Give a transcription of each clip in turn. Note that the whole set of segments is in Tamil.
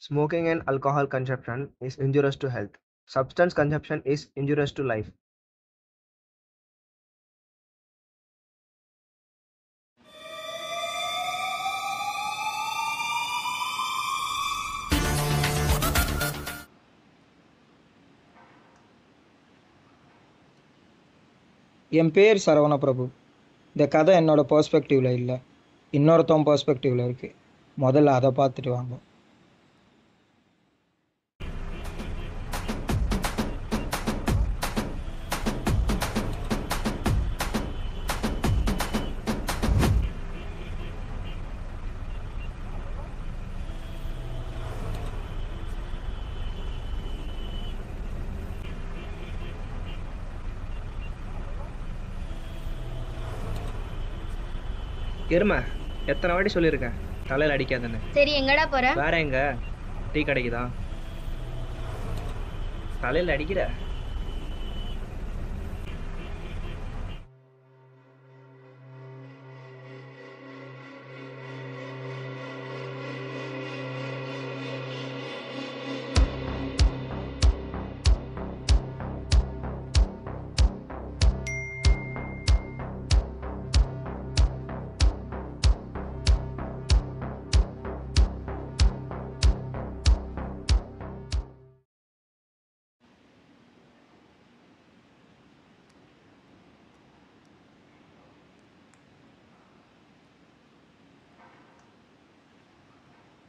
Smoking and alcohol consumption is injurious to health. Substance consumption is injurious to life. என் பேர் சரவண பிரபு. இந்த கதை என்னோட பெர்ஸ்பெக்டிவ்ல இல்லை, இன்னொருத்தவன் பெர்ஸ்பெக்டிவ்ல இருக்கு. முதல்ல அதை பார்த்துட்டு வாங்க. எருமை எத்தனை வாட்டி சொல்லியிருக்கேன் தலையில் அடிக்காதுன்னு. சரி எங்கடா போற? வேற எங்க? டீ கடைக்கு தான். தலையில் அடிக்கிற.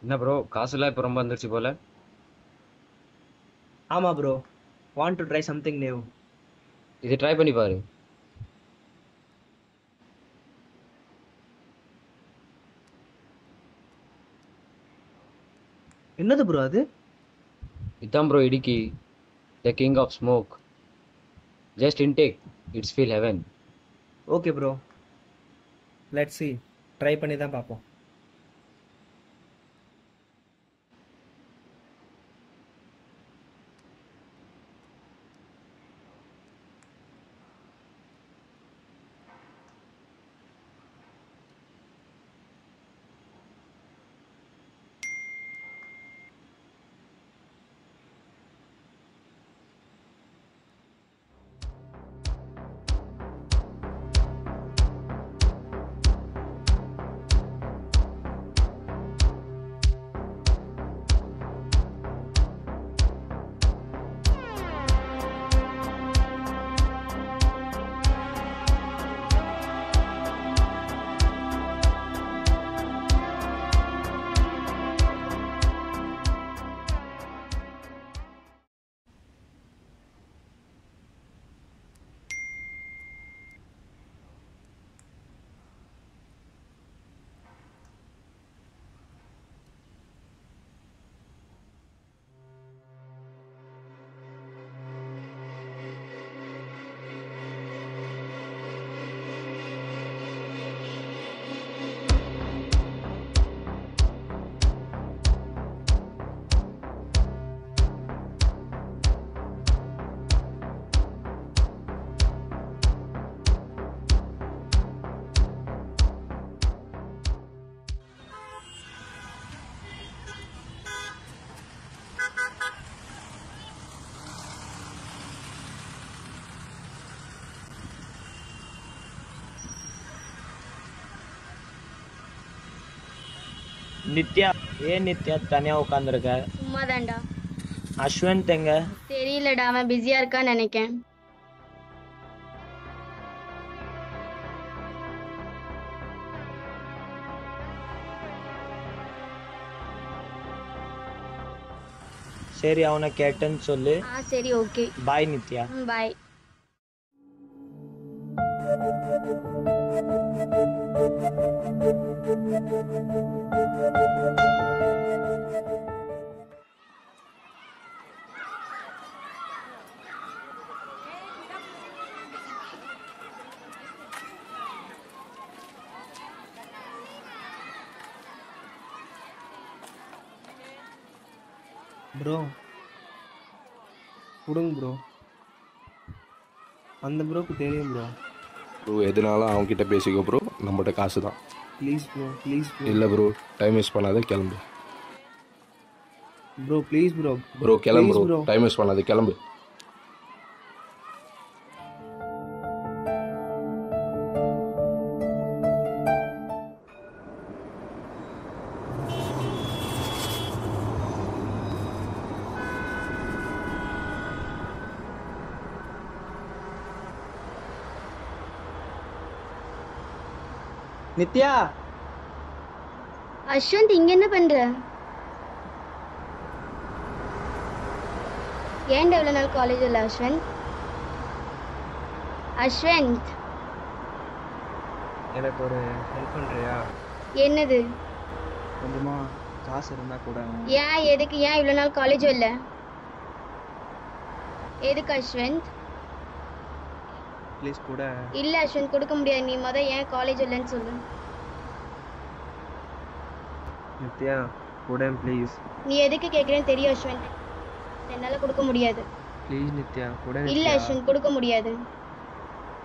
என்ன ப்ரோ, காசுலாம் இப்போ ரொம்ப வந்துருச்சு போல. ஆமா bro, want to try something new. இது ட்ரை பண்ணி பாரு. என்னது ப்ரோ அது? இதான் bro Idukki, the king of smoke. Just intake, it's feel heaven. Okay bro, let's see, try பண்ணி தான் பார்ப்போம். நித்யா, ஏன் நித்யா தனியா உட்காந்துருக்க? சும்மாதான்டா. அஸ்வந்த் எங்க? தெரியலடா, அவன் பிஸியா இருக்கான்னு நினைக்கேன். சரி, அவனை கேட்டேன்னு சொல்லு. சரி ஓகே. பாய் நித்யா. பாய். ப்ரோ கொடுங்க ப்ரோ, அந்த ப்ரோக்கு தெரியும் ப்ரோ. ப்ரோ எதுனாலும் அவன்கிட்ட பேசிக்கோ ப்ரோ, நம்மகிட்ட காசு தான். Please bro, please bro. இல்லை ப்ரோ, டைம் வேஸ்ட் பண்ணாத, கிளம்பு. Bro please bro. ப்ரோ கிளம்பு Please, bro, bro. Time waste பண்ணாது, கிளம்பு. நித்யா, அஸ்வந்த் இங்க என்ன பண்ற? ஏன்டா இவ்வளவு நாள் காலேஜ் இல்ல அஸ்வந்த்? அஸ்வந்த் எனக்கு ஒரு ஹெல்ப் பண்றியா? என்னது? கொஞ்சமா காசு இருந்தா கூட. ஏன் எதுக்கு? ஏன் இவ்வளவு நாள் காலேஜ் இல்ல? எதுக்கு அஸ்வந்த்? ப்ளீஸ் கூட. இல்ல அஸ்வந்த் கொடுக்க முடியாது. நீ ஏன் காலேஜ் இல்லைன்னு சொல்லு. நித்யா கூட ப்ளீஸ். நீ எதுக்கு கேக்குறேன்னு தெரியும் அஸ்வந்த். என்னால கொடுக்க முடியாது. ப்ளீஸ் நித்யா கூட. இல்ல அஸ்வந்த் கொடுக்க முடியாது.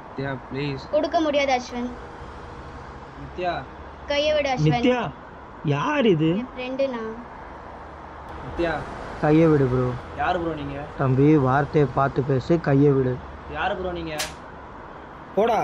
நித்யா ப்ளீஸ். கொடுக்க முடியாது அஸ்வந்த். நித்யா, கைய விடு அஸ்வந்த். நித்யா யார் இது? என் ஃப்ரெண்டு நான். நித்யா. கையை விடு ப்ரோ. யார் ப்ரோ நீங்க? தம்பி வார்த்தையை பார்த்து பேசு, கையை விடு. யார் ப்ரோ நீங்க? போடா.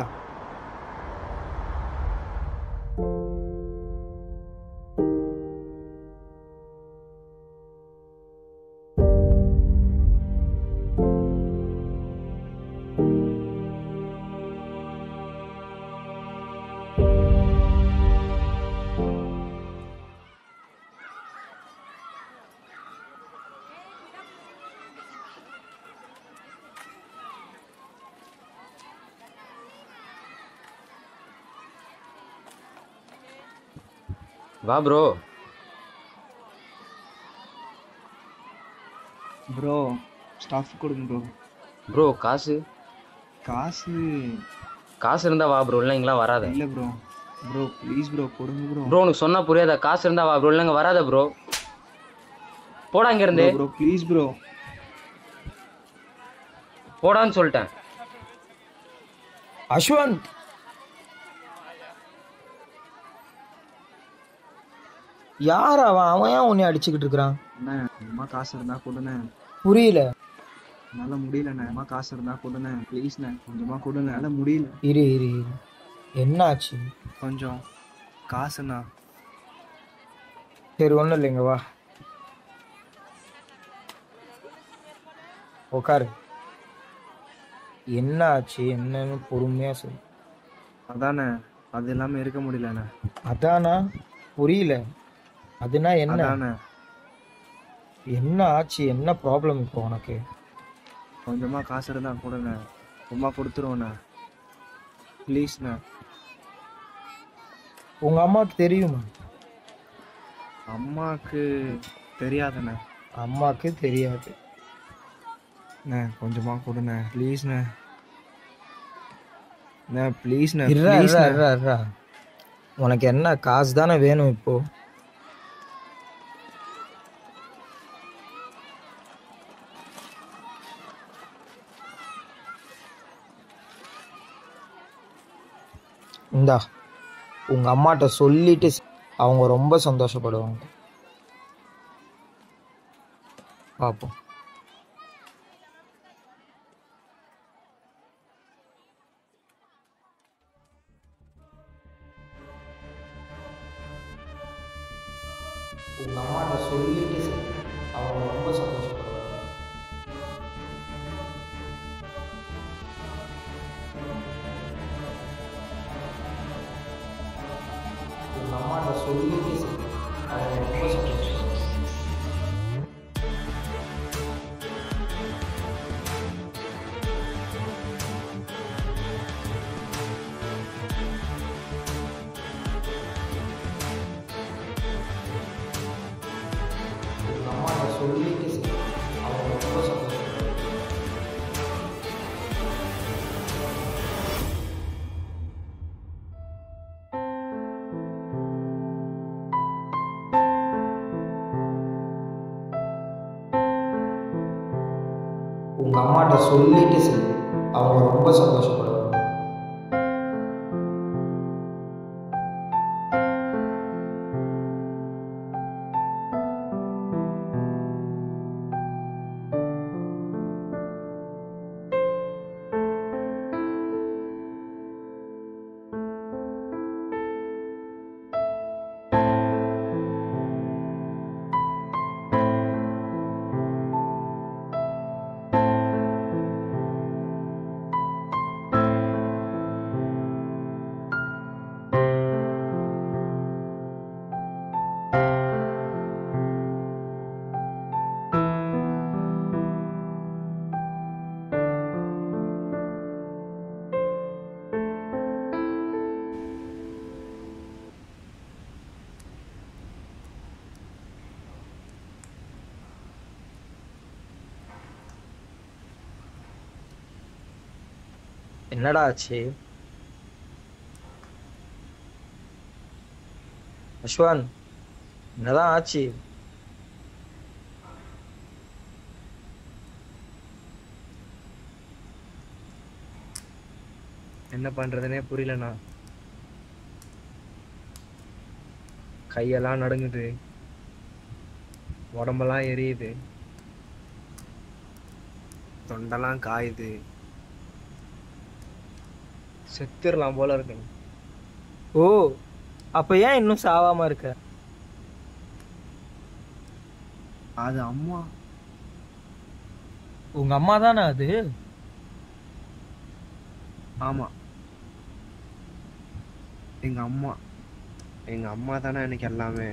வா ப்ரோ. ப்ரோ ஸ்டாஃப் கொடுங்க ப்ரோ. ப்ரோ காசு காசு காசு இருந்தா வா ப்ரோ, இல்லை இங்கெல்லாம் வராத. இல்லை ப்ரோ. ப்ரோ ப்ளீஸ் ப்ரோ கொடுங்க ப்ரோ. ப்ரோ உனக்கு சொன்னா புரியாதா? காசு இருந்தா வா ப்ரோ, இல்லைங்க வராத ப்ரோ. போடா இங்க இருந்து. Bro please bro. போடான்னு சொல்லிட்டேன். அஸ்வந்த், யார் அவன்? அவன் ஏன் உன்னை அடிச்சுக்கிட்டு இருக்கிறான்? அண்ணா அம்மா காசு இருந்தா கொடுண்ணே. புரியல. என்னால் முடியலண்ணே. அம்மா காசு இருந்தா கொடுண்ணே ப்ளீஸ்ண்ணே. கொஞ்சமா கொடுங்க, என்னால் முடியல. இரு இரு இரு. என்னாச்சு? கொஞ்சம் காசுண்ணா. சரி ஒன்றும் இல்லைங்க, வா உக்காரு. என்ன ஆச்சு என்னன்னு பொறுமையா சொல்லு. அதானே, அது இல்லாமல் இருக்க முடியலண்ணே. அதானா? புரியல. அதுனா என்ன? அதானே என்ன ஆச்சு? என்ன ப்ராப்ளம் இப்போ உனக்கு? கொஞ்சமாக காசு இருந்தா கொடுண்ணே. சும்மா கொடுத்துருவோண்ணே ப்ளீஸ்ண்ணே. உங்க அம்மாவுக்கு தெரியுமா? அம்மாவுக்கு தெரியாதுண்ணே. அம்மாவுக்கு தெரியாது. அண்ணே கொஞ்சமாக கொடுண்ணே ப்ளீஸ்ண்ணே. அண்ணே ப்ளீஸ்ண்ணே இருடா இருடா ப்ளீஸ்ண்ணே. இருடா இருடா. உனக்கு என்ன காசு தானே வேணும் இப்போ? இந்தா, உங்க அம்மாட்ட சொல்லிட்டு அவங்க ரொம்ப சந்தோஷப்படுவாங்க. பார்ப்போம். உங்க அம்மாட்ட சொல்லிட்டு அவங்க ரொம்ப சந்தோஷப்படுவாங்க. உங்க அம்மாட்ட சொல்லிட்டு அவங்க ரொம்ப சந்தோஷப்படுவாங்க. உங்க அம்மாட்ட சொல்லிட்டு அவங்க ரொம்ப சந்தோஷப்படுவாங்க. உங்க அம்மாட்ட சொல்லிட்டு அவங்க ரொம்ப சந்தோஷப்படுவாங்க. என்னடா ஆச்சு? அஸ்வான், என்னதான் ஆச்சு? என்ன பண்றதுனே புரியலண்ணா. கையெல்லாம் நடுங்குது, உடம்பெல்லாம் எரியுது, தொண்டெல்லாம் காயுது. செத்துடலாம் போல இருக்கு. ஓ, அப்ப ஏன் இன்னும் சாவாம இருக்க? அது அம்மா. உங்க அம்மா தானே அது? ஆமா, எங்க அம்மா. எங்க அம்மா தானே எனக்கு எல்லாமே.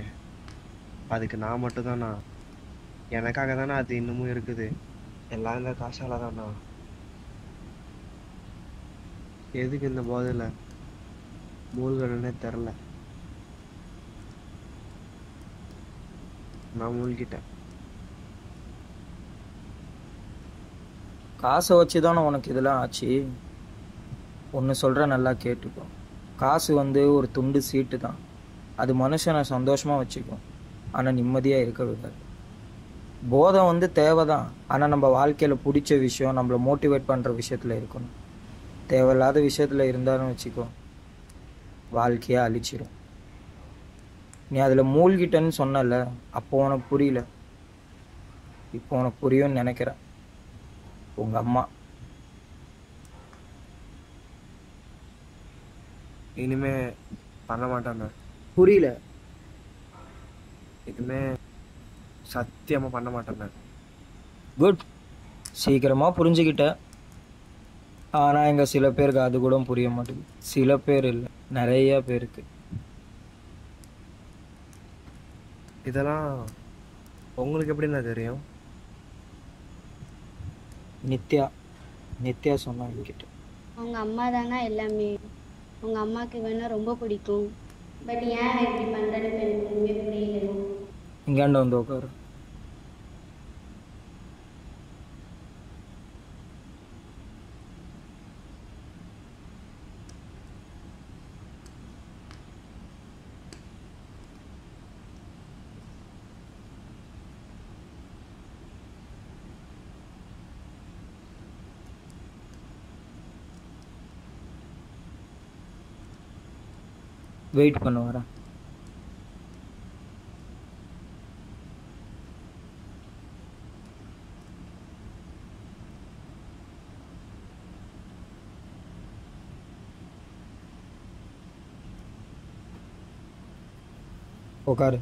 அதுக்கு நான் மட்டும் தானா? எனக்காக தானே அது இன்னமும் இருக்குது. எல்லாம் இந்த காசால தானா? எதுக்கு இந்த போதையில மூழ்கணுன்னே தெரில. நான் மூழ்கிட்டேன். காசை வச்சு தானே உனக்கு இதெல்லாம் ஆச்சு. ஒன்று சொல்கிற, நல்லா கேட்டுக்கோ. காசு ஒரு துண்டு சீட்டு தான். அது மனுஷனை சந்தோஷமாக வச்சுக்கும், ஆனால் நிம்மதியாக இருக்க விடாது. போதை தேவை தான், ஆனால் நம்ம வாழ்க்கையில் பிடிச்ச விஷயம், நம்மளை மோட்டிவேட் பண்ணுற விஷயத்தில் இருக்கணும். தேவையில்லாத விஷயத்தில் இருந்தாலும் வச்சுக்கோ, வாழ்க்கையை அழிச்சிடும். நீ அதில் மூழ்கிட்டேன்னு சொன்னல, அப்போ உனக்கு புரியல, இப்போ உனக்கு புரியும்னு நினைக்கிறேன். உங்கள் அம்மா. இனிமே பண்ண மாட்டாங்க. புரியல? இனிமே சத்தியமா பண்ண மாட்டேன். குட், சீக்கிரமாக புரிஞ்சுக்கிட்ட. ஆனால் இங்கே சில பேருக்கு அது கூட புரிய மாட்டேங்குது. சில பேர் இல்லை, நிறைய பேருக்கு. இதெல்லாம் உங்களுக்கு எப்படின்னா தெரியும்? நித்யா சொன்னா என்கிட்ட. அவங்க அம்மா தாங்க எல்லாமே. உங்க அம்மாவுக்கு வேணா ரொம்ப பிடிக்கும். பட் ஏன் இப்படி பண்றேன்னு எனக்கு ஒண்ணுமே புரியல. இங்காண்ட வந்து உட்காரு. வெயிட் பண்ண வரேன். உட்காரு.